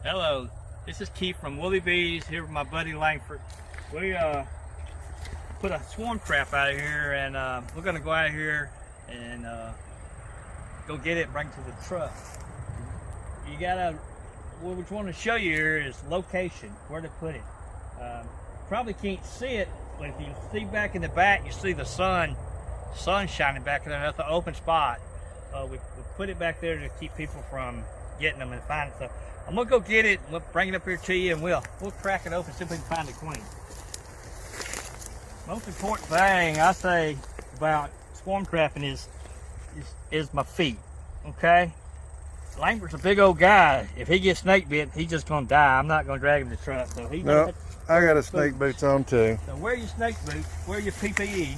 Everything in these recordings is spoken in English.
Hello, this is Keith from Woolly Bees here with my buddy Langford. We put a swarm trap out of here, and we're going to go out here and go get it and bring it to the truck. You gotta, what we want to show you here is location, where to put it. Probably can't see it, but if you see back in the back, you see the sun shining back in there. That's an open spot. We put it back there to keep people from getting them and finding stuff. I'm gonna go get it. We'll bring it up here to you, and we'll crack it open, see if we can find the queen. Most important thing I say about swarm trapping is my feet. Okay, Langford's a big old guy. If he gets snake bit, he's just gonna die. I'm not gonna drag him to the truck. So he. No, I got a snake boots on too. So wear your snake boots. Wear your PPE.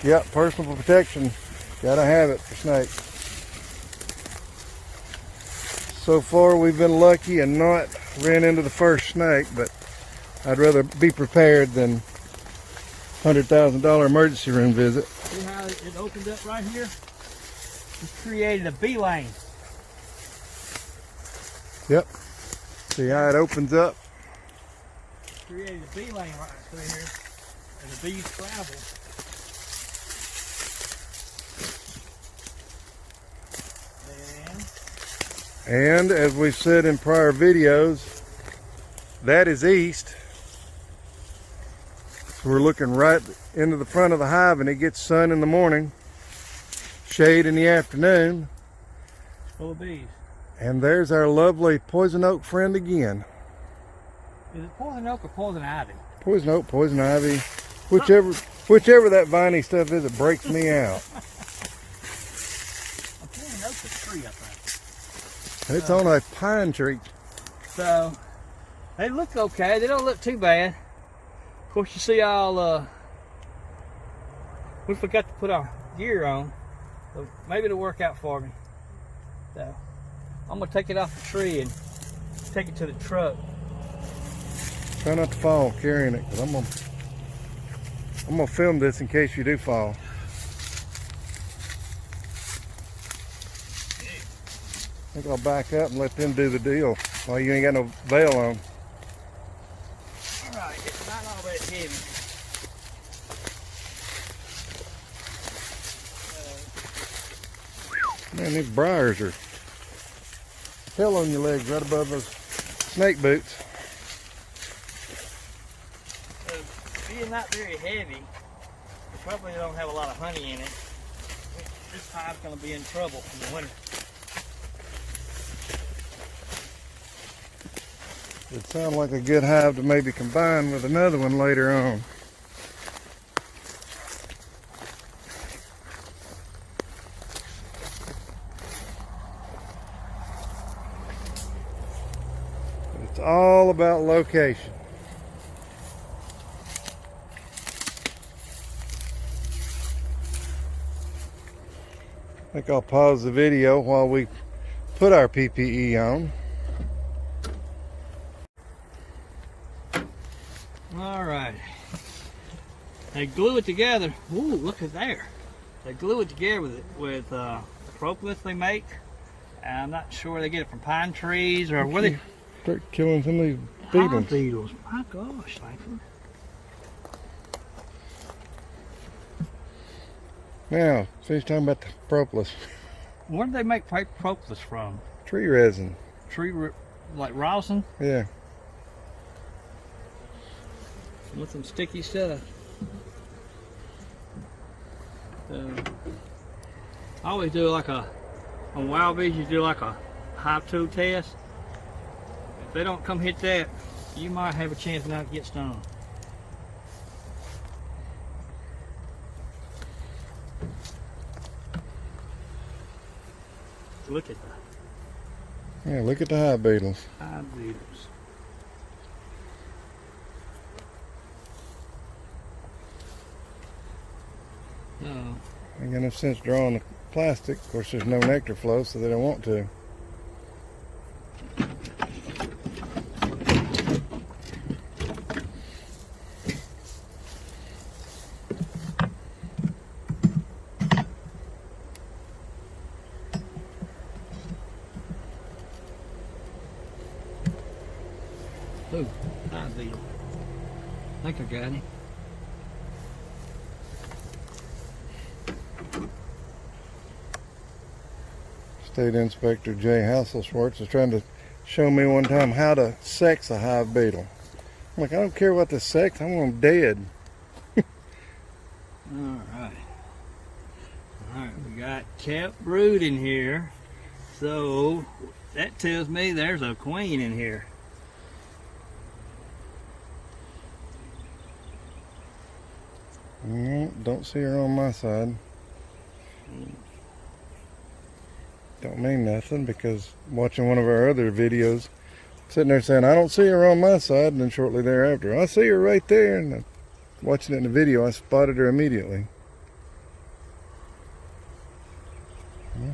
Yep, personal protection. Gotta have it for snakes. So far we've been lucky and not ran into the first snake, but I'd rather be prepared than $100,000 emergency room visit. See how it opened up right here? It's created a bee lane. Yep. See how it opens up? Created a bee lane right through here, and the bees travel. And as we've said in prior videos, that is east. So we're looking right into the front of the hive, and it gets sun in the morning, shade in the afternoon. It's full of bees. And there's our lovely poison oak friend again. Is it poison oak or poison ivy? Poison oak, poison ivy, whichever that viney stuff is, it breaks me out. A poison oak's a tree, I think. It's on a pine tree. So they look okay. They don't look too bad. Of course, you see all. We forgot to put our gear on, so maybe it'll work out for me. So I'm gonna take it off the tree and take it to the truck. Try not to fall carrying it, because I'm gonna film this in case you do fall. I think I'll back up and let them do the deal while you ain't got no veil on. Alright, it's not all that heavy. Man, these briars are hell on your legs right above those snake boots. Being not very heavy, it probably don't have a lot of honey in it. This hive's going to be in trouble in the winter. It sounds like a good hive to maybe combine with another one later on. But it's all about location. I think I'll pause the video while we put our PPE on. Alright. They glue it together. Ooh, look at there. They glue it together with propolis they make. And I'm not sure they get it from pine trees or where they Start killing some of these beetles. beetles. My gosh, Langford. Now, finish talking about the propolis. Where do they make propolis from? Tree resin. Like rosin? Yeah. With some sticky stuff. I always do like on wild bees, you do like a hive tool test. If they don't come hit that, you might have a chance not to get stung. Look at that. Yeah, look at the hive beetles. Hive beetles. No. Ain't got no sense drawing the plastic. Of course, there's no nectar flow, so they don't want to. Oh, hive beetle. I think I got him. State Inspector Jay Hasselschwartz is trying to show me one time how to sex a hive beetle. I'm like, I don't care what the sex, I want them dead. Alright. Alright, we got capped brood in here. So that tells me there's a queen in here. Don't see her on my side. Don't mean nothing, because watching one of our other videos, sitting there saying, I don't see her on my side, and then shortly thereafter, I see her right there, and watching it in the video, I spotted her immediately. Yeah,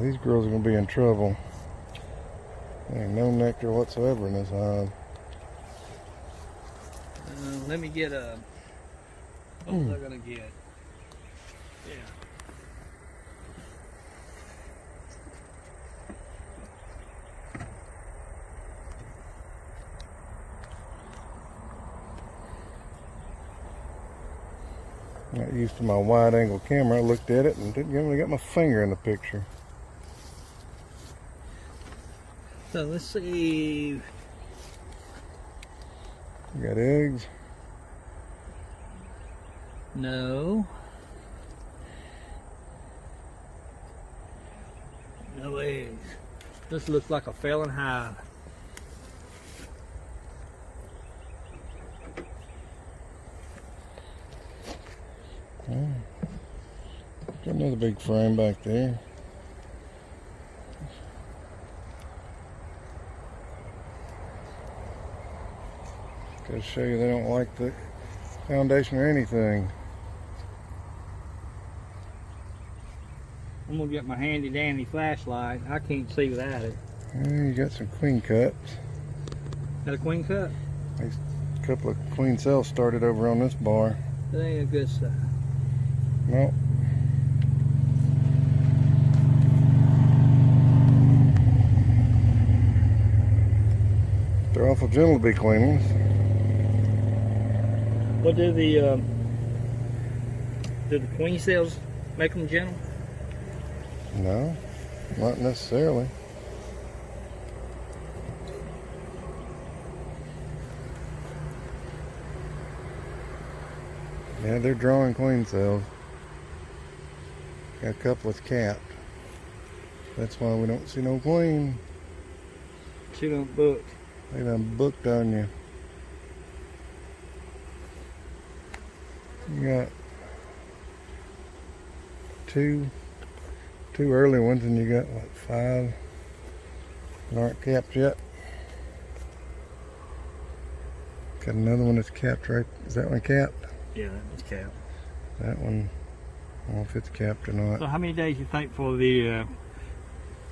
these girls are going to be in trouble. There ain't no nectar whatsoever in this hive. Let me get a. What was I gonna get? Yeah. Not used to my wide angle camera. I looked at it and didn't even got my finger in the picture. So let's see. You got eggs? No. No eggs. This looks like a failing hive. Oh. Got another big frame back there. Gotta show you they don't like the foundation or anything. I'm gonna get my handy dandy flashlight. I can't see without it. You got some queen cups. Got a queen cup? There's a couple of queen cells started over on this bar. That ain't a good sign. Nope. They're awful gentle to be queenless. What do the queen cells make them gentle? No, not necessarily. Yeah, they're drawing queen cells. Got a couple that's capped. That's why we don't see no queen. She don't book. They done booked on you. You got two early ones, and you got what, 5 that aren't capped yet. Got another one that's capped, right? Is that one capped? Yeah, that was capped. That one, I don't know if it's capped or not. So how many days you think for the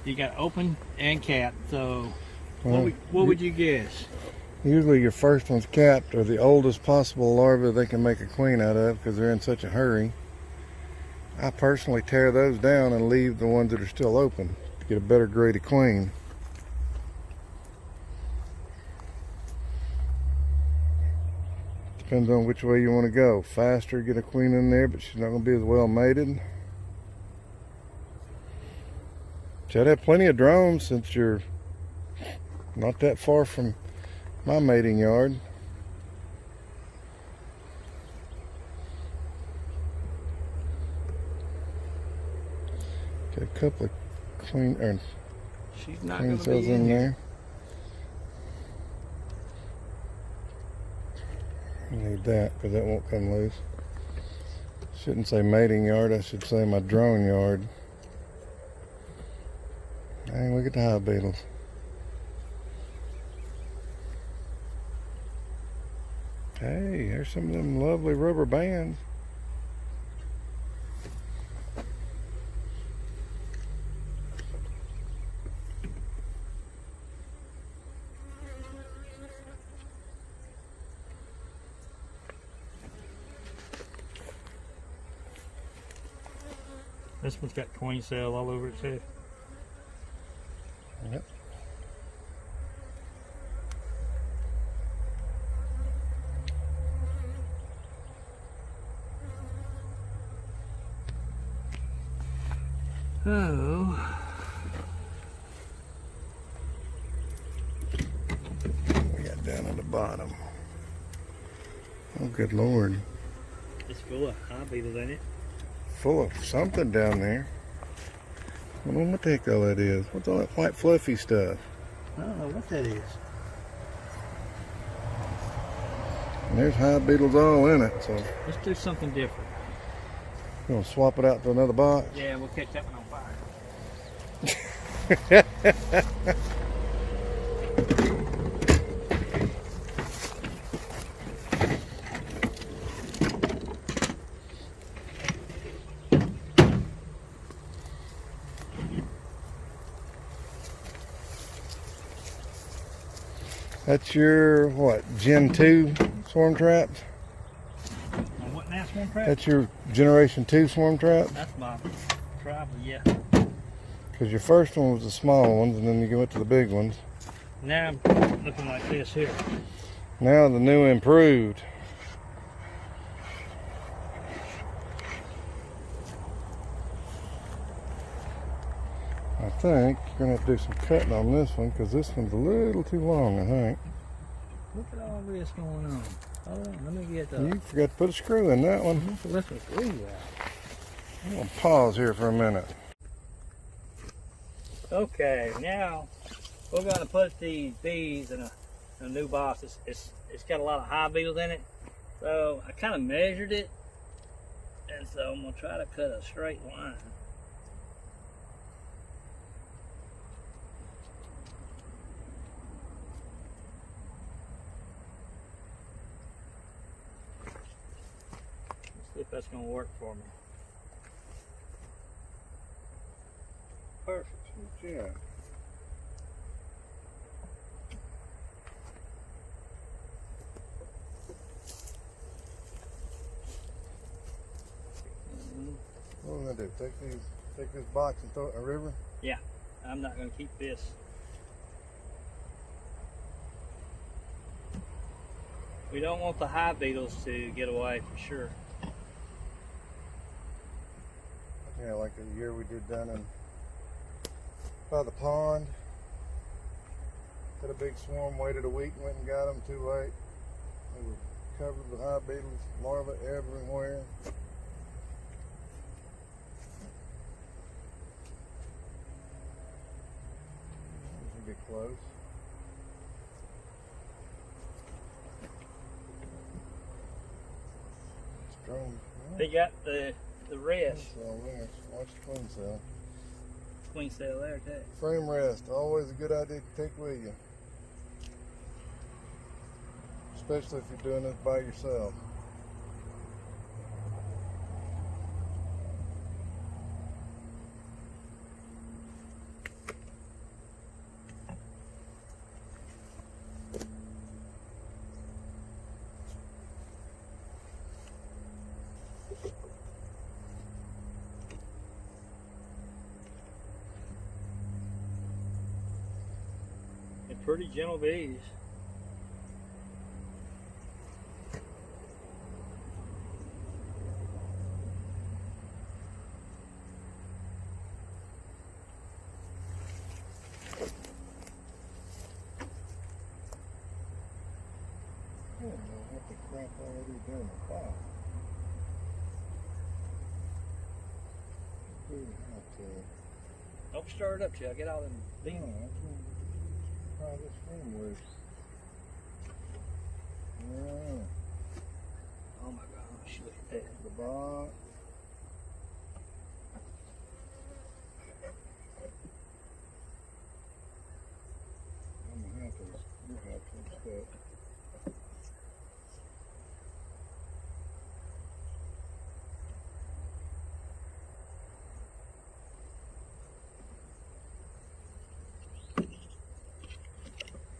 you got open and capped? So Well, what would you guess? Usually your first one's capped, or the oldest possible larva they can make a queen out of, because they're in such a hurry. I personally tear those down and leave the ones that are still open to get a better grade of queen. Depends on which way you want to go. Faster, get a queen in there, but she's not going to be as well mated. Should have plenty of drones since you're not that far from my mating yard. Got a couple of queen She's not queen going to cells be in here. there. I need that because that won't come loose. Shouldn't say mating yard, I should say my drone yard. Hey, look at the hive beetles. Hey, there's some of them lovely rubber bands. This one's got queen cell all over it too. Yep. Oh. We got down at the bottom. Oh, good Lord. It's full of hive beetles, ain't it? Full of something down there. I don't know what the heck all that is. What's all that white fluffy stuff? I don't know what that is. And there's hive beetles all in it, so Let's do something different. we're gonna swap it out to another box. Yeah, we'll catch that one on fire. That's your, what, Gen 2 swarm traps? And what now, swarm trap? That's your Generation 2 swarm traps? That's my tribal, yeah. Because your first one was the small ones, and then you went to the big ones. Now I'm looking like this here. Now the new improved. I think you're going to have to do some cutting on this one, because this one's a little too long, I think. Look at all this going on. Hold on, let me get the... You forgot to put a screw in that one. Let's go through that. I'm going to pause here for a minute. Okay, now we're going to put these bees in a new box. It's got a lot of hive beetles in it. So I kind of measured it. And so I'm going to try to cut a straight line. See if that's going to work for me. Perfect. Yeah. What am I going to do? Take this box and throw it in a river? Yeah, I'm not going to keep this. We don't want the hive beetles to get away for sure. Yeah, like the year we did down in by the pond. Had a big swarm, waited a week, went and got them too late. They were covered with hive beetles, larvae everywhere. This will be close. Strong. They got the rest. Cell there. Watch the queen cell. Queen cell there too. Frame rest, always a good idea to take with you. Especially if you're doing this by yourself. And pretty gentle bees. I don't know what the crap already done in the box. Don't stir it up, Chuck. Get all them bees. No, I can try this frame loose. Yeah, Oh my gosh, look at that. the box. I'm gonna have to, you have to step.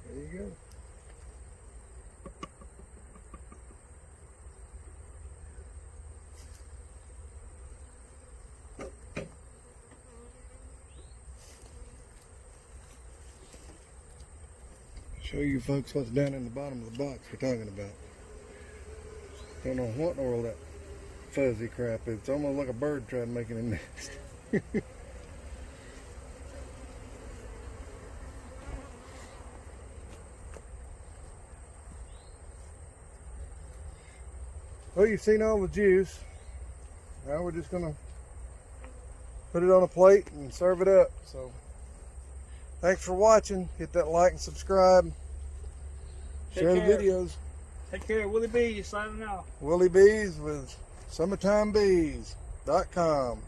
There you go. Show you folks what's down in the bottom of the box we're talking about. Don't know what in the world that fuzzy crap is. It's almost like a bird trying to make a nest. Well, you've seen all the juice. Now we're just gonna put it on a plate and serve it up. So thanks for watching. Hit that like and subscribe. Share the videos. Take care. Willie B, signing out. Willie Bees with SummertimeBees.com.